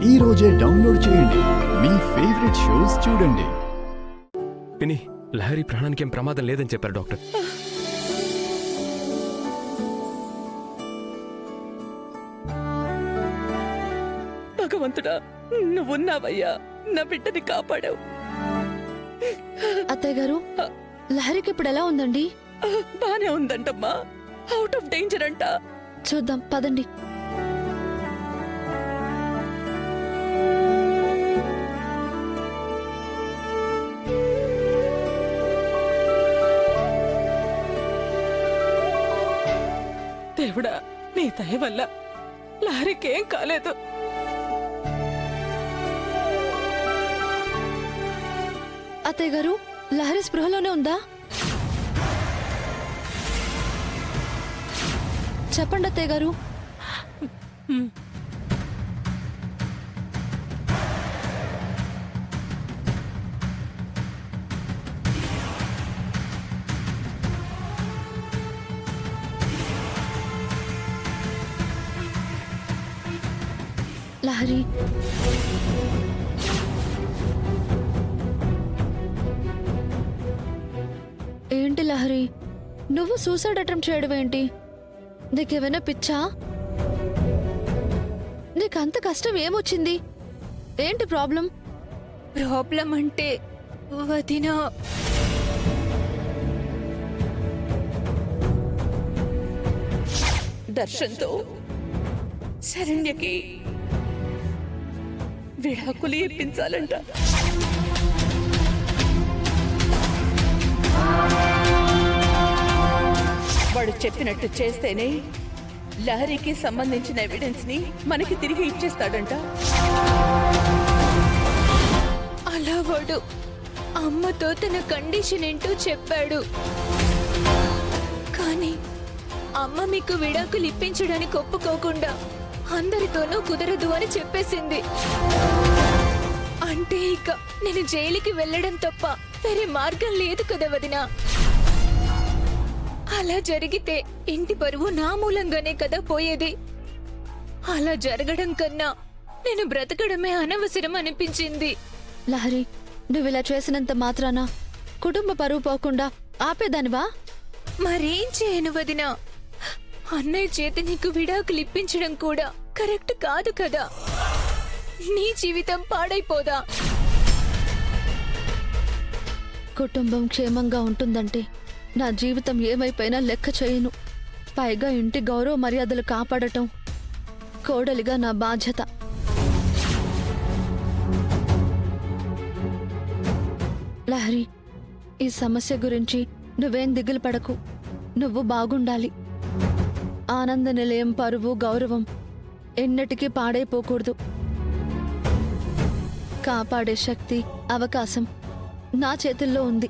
ఈ రోజే డౌన్లోడ్ చేయండి. మీ ఫేవరెట్ షోస్ చూడండి. పిన్ని, లహరి ప్రాణానికి ఏం ప్రమాదం లేదని చెప్పారు డాక్టర్. భగవంతుడా, నువ్వున్నావయ్యా, నా బిడ్డని కాపాడావు. అత్తయ్య గారు, లహరికి ఇప్పుడు ఎలా ఉందండి? బానే ఉందంటమ్మా, అవుట్ ఆఫ్ డేంజర్ అంట. చూద్దాం పదండి. దేవుడా, నీ దయ వల్ల లహరికేం కాలేదు. అత్తయ్య గారు, లహరి స్పృహలోనే ఉందా? చెప్పండి అత్తయ్య గారు. లహరి, ఏంటి లహరి, నువ్వు సూసైడ్ అటెంప్ట్ చేయడం ఏంటి? నీకేమైనా పిచ్చా? నీకంత కష్టం ఏమొచ్చింది? ఏంటి ప్రాబ్లం? ప్రాబ్లం అంటే వదినా, దర్శన్తో శరణ్యకి విడాకులు ఇప్పించాలంట. వాడు చెప్పినట్టు చేస్తేనే లహరికి సంబంధించిన ఎవిడెన్స్ ని మనకి తిరిగి ఇచ్చేస్తాడంట. అలా వాడు అమ్మతో తన కండిషన్ ఏంటో చెప్పాడు. కానీ అమ్మ మీకు విడాకులు ఇప్పించడానికి ఒప్పుకోకుండా అందరితోనూ కుదరదు అని చెప్పేసింది. అంటే ఇక నేను జైలుకి వెళ్ళడం తప్ప వేరే మార్గం లేదు కదా వదినా. అలా జరిగితే ఇంటి పరువు నా మూలంగానే కదా పోయేది. అలా జరగడం కన్నా నేను బ్రతకడమే అనవసరం అనిపించింది. లహరి, నువ్విలా చేసినంత మాత్రాన కుటుంబ పరువు పోకుండా ఆపేదానివా? మరేం చేయను వదినా. అన్నయ్య చేతి నీకు విడాకులు ఇప్పించడం కూడా కరెక్ట్ కాదు కదా. నీ జీవితం పాడైపోదా? కుటుంబం క్షేమంగా ఉంటుందంటే నా జీవితం ఏమైపోయినా లెక్క చేయను. పైగా ఇంటి గౌరవ మర్యాదలు కాపాడటం కోడలిగా నా బాధ్యత. లహరి, ఈ సమస్య గురించి నువ్వేం దిగులు పడకు. నువ్వు బాగుండాలి. ఆనంద నిలయం పరువు గౌరవం ఎన్నటికీ పాడైపోకూడదు. కాపాడే శక్తి అవకాశం నా చేతుల్లో ఉంది.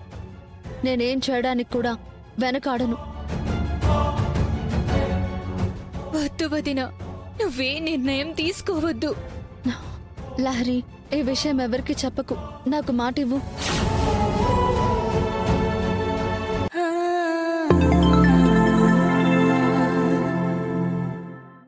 నేనేం చేయడానికి కూడా వెనకాడను. వద్దు వదినా, నువ్వే నిర్ణయం తీసుకోవద్దు. లహరి, ఈ విషయం ఎవరికి చెప్పకు. నాకు మాట ఇవ్వు.